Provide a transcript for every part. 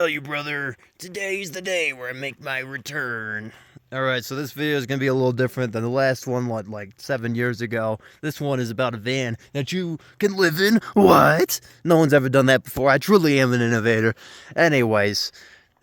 Tell you, brother, today's the day where I make my return. Alright, so this video is going to be a little different than the last one, like 7 years ago. This one is about a van that you can live in. What? No one's ever done that before. I truly am an innovator. Anyways,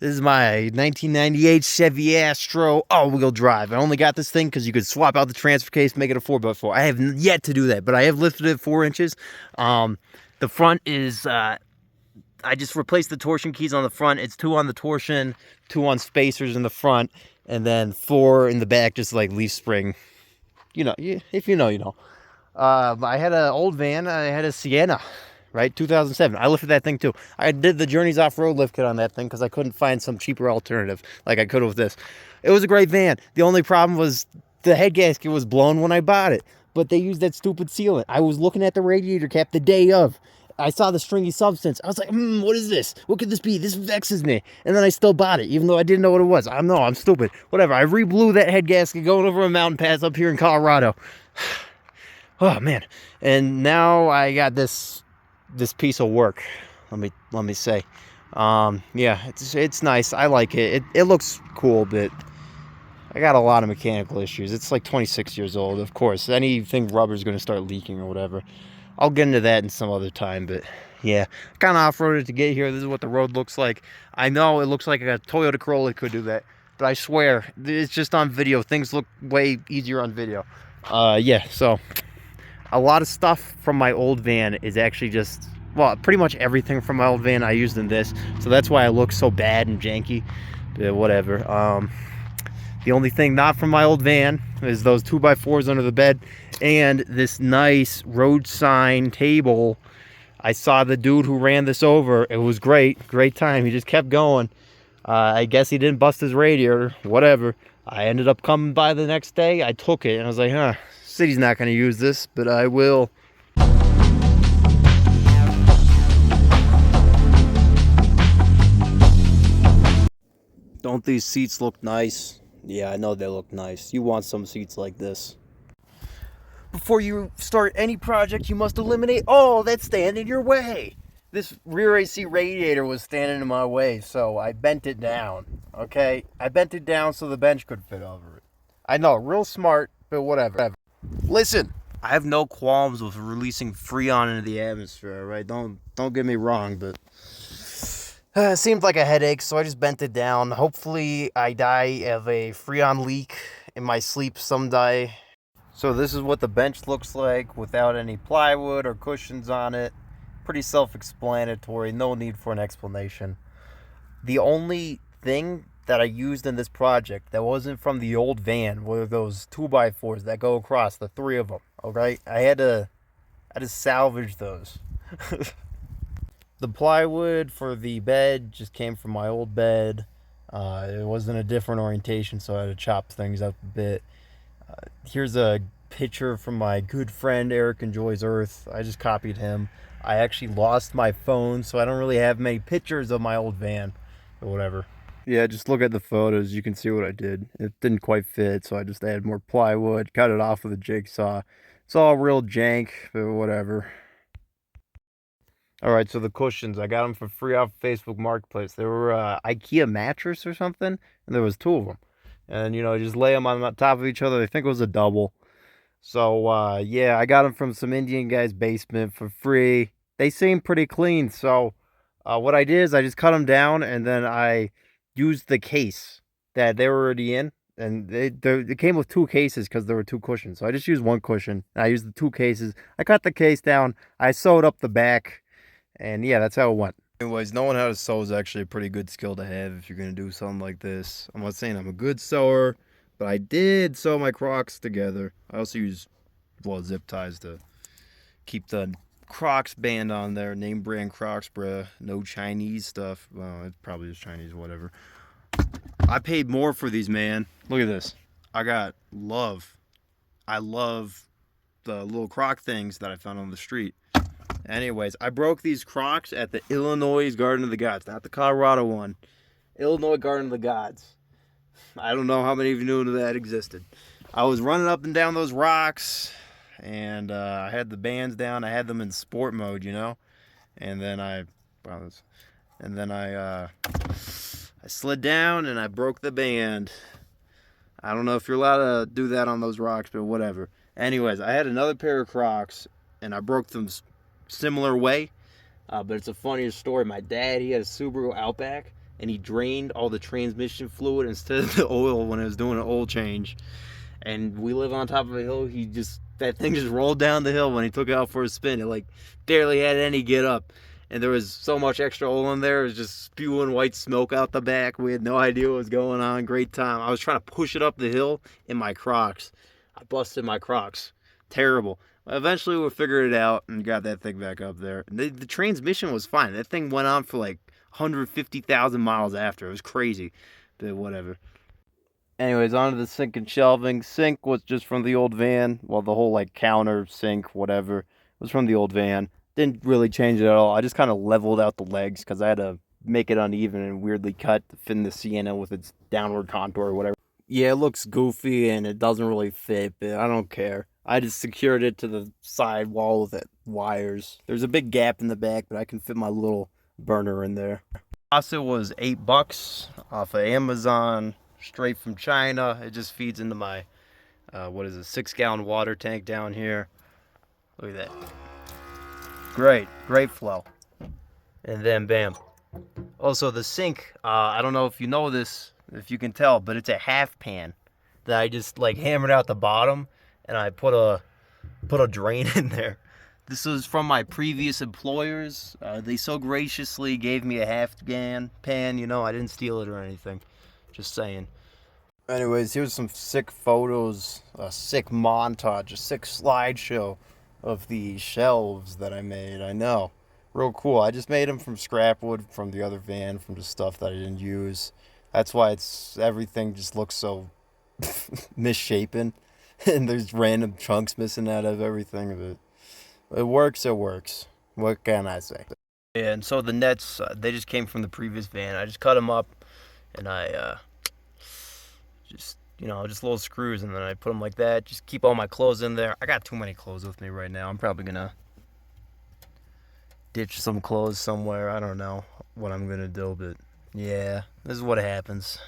this is my 1998 Chevy Astro all-wheel drive. I only got this thing because you could swap out the transfer case, make it a 4x4. I have yet to do that, but I have lifted it 4 inches. The front is... I just replaced the torsion keys on the front. It's 2 on the torsion, 2 on spacers in the front, and then 4 in the back, just like leaf spring. You know, if you know, you know. I had an old van. I had a Sienna, right? 2007. I lifted that thing too. I did the Journeys off-road lift kit on that thing because I couldn't find some cheaper alternative like I could with this. It was a great van. The only problem was the head gasket was blown when I bought it, but they used that stupid sealant. I was looking at the radiator cap the day of. I saw the stringy substance. I was like, what is this? What could this be? This vexes me. And then I still bought it, even though I didn't know what it was. I'm stupid. Whatever. I re-blew that head gasket going over a mountain pass up here in Colorado. Oh, man. And now I got this piece of work. Let me say. Yeah, it's nice. I like it. It looks cool, but I got a lot of mechanical issues. It's like 26 years old, of course. Anything rubber is going to start leaking or whatever. I'll get into that in some other time, but yeah, kind of off-roaded to get here. This is what the road looks like. I know it looks like a Toyota Corolla could do that, but I swear, it's just on video. Things look way easier on video. Yeah, so a lot of stuff from my old van is actually just, well, pretty much everything from my old van I used in this, so that's why I look so bad and janky, but whatever. The only thing not from my old van is those 2x4s under the bed and this nice road sign table. I saw the dude who ran this over. It was great time. He just kept going. I guess he didn't bust his radiator, whatever. I ended up coming by the next day. I took it and I was like, city's not going to use this, but I will. Don't these seats look nice? Yeah, I know they look nice. You want some seats like this. Before you start any project, you must eliminate all that stand in your way. This rear AC radiator was standing in my way, so I bent it down, okay? I bent it down so the bench could fit over it. I know, real smart, but whatever. Listen, I have no qualms with releasing Freon into the atmosphere, right? Don't get me wrong, but it seemed like a headache, so I just bent it down. Hopefully, I die of a Freon leak in my sleep someday. So this is what the bench looks like without any plywood or cushions on it. Pretty self-explanatory, no need for an explanation. The only thing that I used in this project that wasn't from the old van were those 2x4s that go across, the 3 of them, okay? I had to salvage those. The plywood for the bed just came from my old bed. It wasn't a different orientation, so I had to chop things up a bit. Here's a picture from my good friend Eric Enjoys Earth. I just copied him. I actually lost my phone, so I don't really have many pictures of my old van, or whatever. Yeah, just look at the photos. You can see what I did. It didn't quite fit, so I just added more plywood, cut it off with a jigsaw. It's all real jank, but whatever. All right, so the cushions, I got them for free off Facebook Marketplace. They were IKEA mattress or something, and there was 2 of them. And, you know, just lay them on top of each other. I think it was a double. So, yeah, I got them from some Indian guy's basement for free. They seem pretty clean. So, what I did is I just cut them down, and then I used the case that they were already in. And it came with 2 cases because there were 2 cushions. So I just used 1 cushion. And I used the 2 cases. I cut the case down. I sewed up the back. And yeah, that's how it went. Anyways, knowing how to sew is actually a pretty good skill to have if you're going to do something like this. I'm not saying I'm a good sewer, but I did sew my Crocs together. I also use, well, zip ties to keep the Crocs band on there. Name brand Crocs, bruh. No Chinese stuff. Well, it probably is Chinese, whatever. I paid more for these, man. Look at this. I got love. I love the little Croc things that I found on the street. Anyways, I broke these Crocs at the Illinois Garden of the Gods, not the Colorado one. Illinois Garden of the Gods. I don't know how many of you knew that existed. I was running up and down those rocks, and I had the bands down. I had them in sport mode, you know. And then and then I slid down and I broke the band. I don't know if you're allowed to do that on those rocks, but whatever. Anyways, I had another pair of Crocs, and I broke them similar way. But it's a funnier story. My dad, he had a Subaru Outback, and he drained all the transmission fluid instead of the oil when I was doing an oil change. And we live on top of a hill. That thing just rolled down the hill when he took it out for a spin. It like barely had any get up. And there was so much extra oil in there. It was just spewing white smoke out the back. We had no idea what was going on. Great time. I was trying to push it up the hill in my Crocs. I busted my Crocs. Terrible. Eventually we figured it out and got that thing back up there. The transmission was fine. That thing went on for like 150,000 miles after. It was crazy. But whatever. Anyways, on to the sink and shelving. Sink was just from the old van. Well, the whole like counter, sink, whatever, was from the old van. Didn't really change it at all. I just kind of leveled out the legs because I had to make it uneven and weirdly cut to fit in the Sienna with its downward contour or whatever. Yeah, it looks goofy and it doesn't really fit, but I don't care. I just secured it to the side wall with wires. There's a big gap in the back, but I can fit my little burner in there. Faucet was $8 off of Amazon, straight from China. It just feeds into my, 6-gallon water tank down here. Look at that. Great flow. And then bam. Also the sink, I don't know if you know this, if you can tell, but it's a half pan that I just like hammered out the bottom and I put a drain in there. This was from my previous employers. They so graciously gave me a half pan, I didn't steal it or anything. Just saying. Anyways, here's some sick photos, a sick montage, a sick slideshow of the shelves that I made. I know, real cool. I just made them from scrap wood from the other van, from just stuff that I didn't use. That's why everything just looks so misshapen, and there's random chunks missing out of everything. But it works. What can I say? Yeah, and so the nets, they just came from the previous van. I just cut them up, and I just little screws, and then I put them like that. Just keep all my clothes in there. I got too many clothes with me right now. I'm probably gonna ditch some clothes somewhere. I don't know what I'm gonna do, but yeah, this is what happens.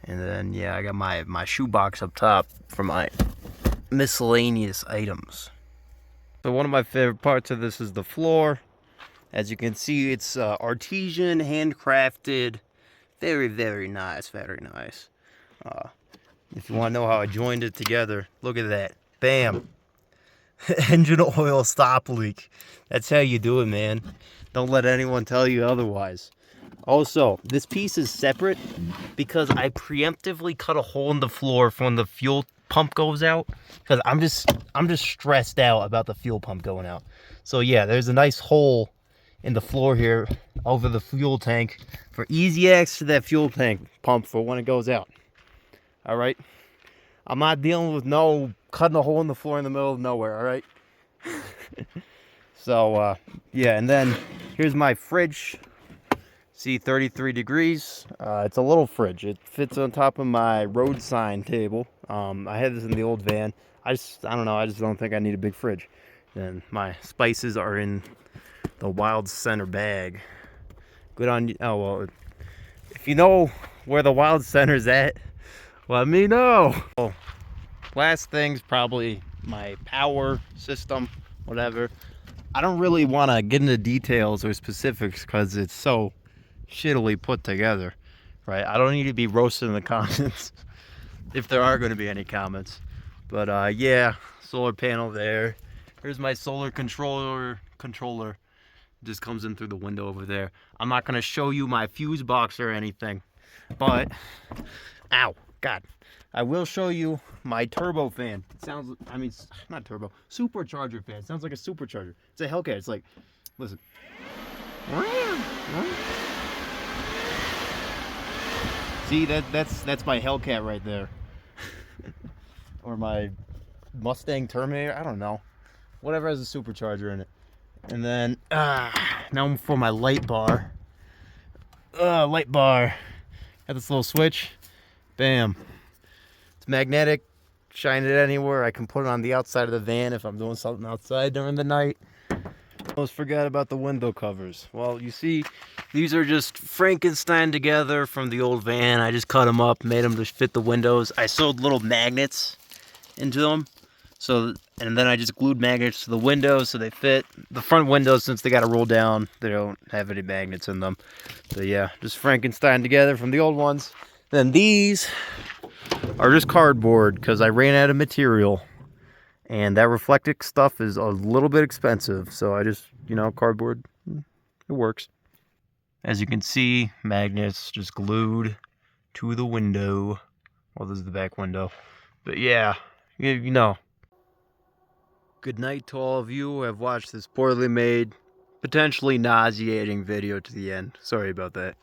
And then yeah, I got my shoebox up top for my miscellaneous items. So one of my favorite parts of this is the floor. As you can see, it's artesian, handcrafted, very, very nice, very nice. If you want to know how I joined it together, look at that. Bam. Engine oil stop leak. That's how you do it, man. Don't let anyone tell you otherwise. Also, this piece is separate because I preemptively cut a hole in the floor for when the fuel pump goes out, because I'm just stressed out about the fuel pump going out. So yeah, there's a nice hole in the floor here over the fuel tank for easy access to that fuel tank pump for when it goes out. All right, I'm not dealing with no cutting a hole in the floor in the middle of nowhere. All right. So yeah, and then here's my fridge. See, 33 degrees. It's a little fridge. It fits on top of my road sign table. I had this in the old van. I don't know. I just don't think I need a big fridge. And my spices are in the Wild Center bag. Good on you. Oh well, if you know where the Wild Center's at, let me know. Oh, last thing's probably my power system, whatever. I don't really want to get into details or specifics because it's so shittily put together, right? I don't need to be roasted in the comments if there are going to be any comments. But yeah, solar panel there. Here's my solar controller. Just comes in through the window over there. I'm not going to show you my fuse box or anything, but ow, God, I will show you my turbo fan. It sounds, I mean, not turbo, supercharger fan. It sounds like a supercharger. It's a Hellcat. It's like, listen. See, that's my Hellcat right there. Or my Mustang Terminator, I don't know. Whatever has a supercharger in it. And then, now for my light bar. Light bar. Got this little switch. Bam. It's magnetic. Shine it anywhere. I can put it on the outside of the van if I'm doing something outside during the night. Almost forgot about the window covers. Well, you see, these are just Frankenstein together from the old van. I just cut them up, made them to fit the windows. I sewed little magnets into them. So, and then I just glued magnets to the windows so they fit. The front windows, since they got to roll down, they don't have any magnets in them. But yeah, just Frankenstein together from the old ones. Then these are just cardboard because I ran out of material. And that reflective stuff is a little bit expensive. So I just, cardboard, it works. As you can see, magnets just glued to the window. Well, this is the back window. But yeah, Good night to all of you who have watched this poorly made, potentially nauseating video to the end. Sorry about that.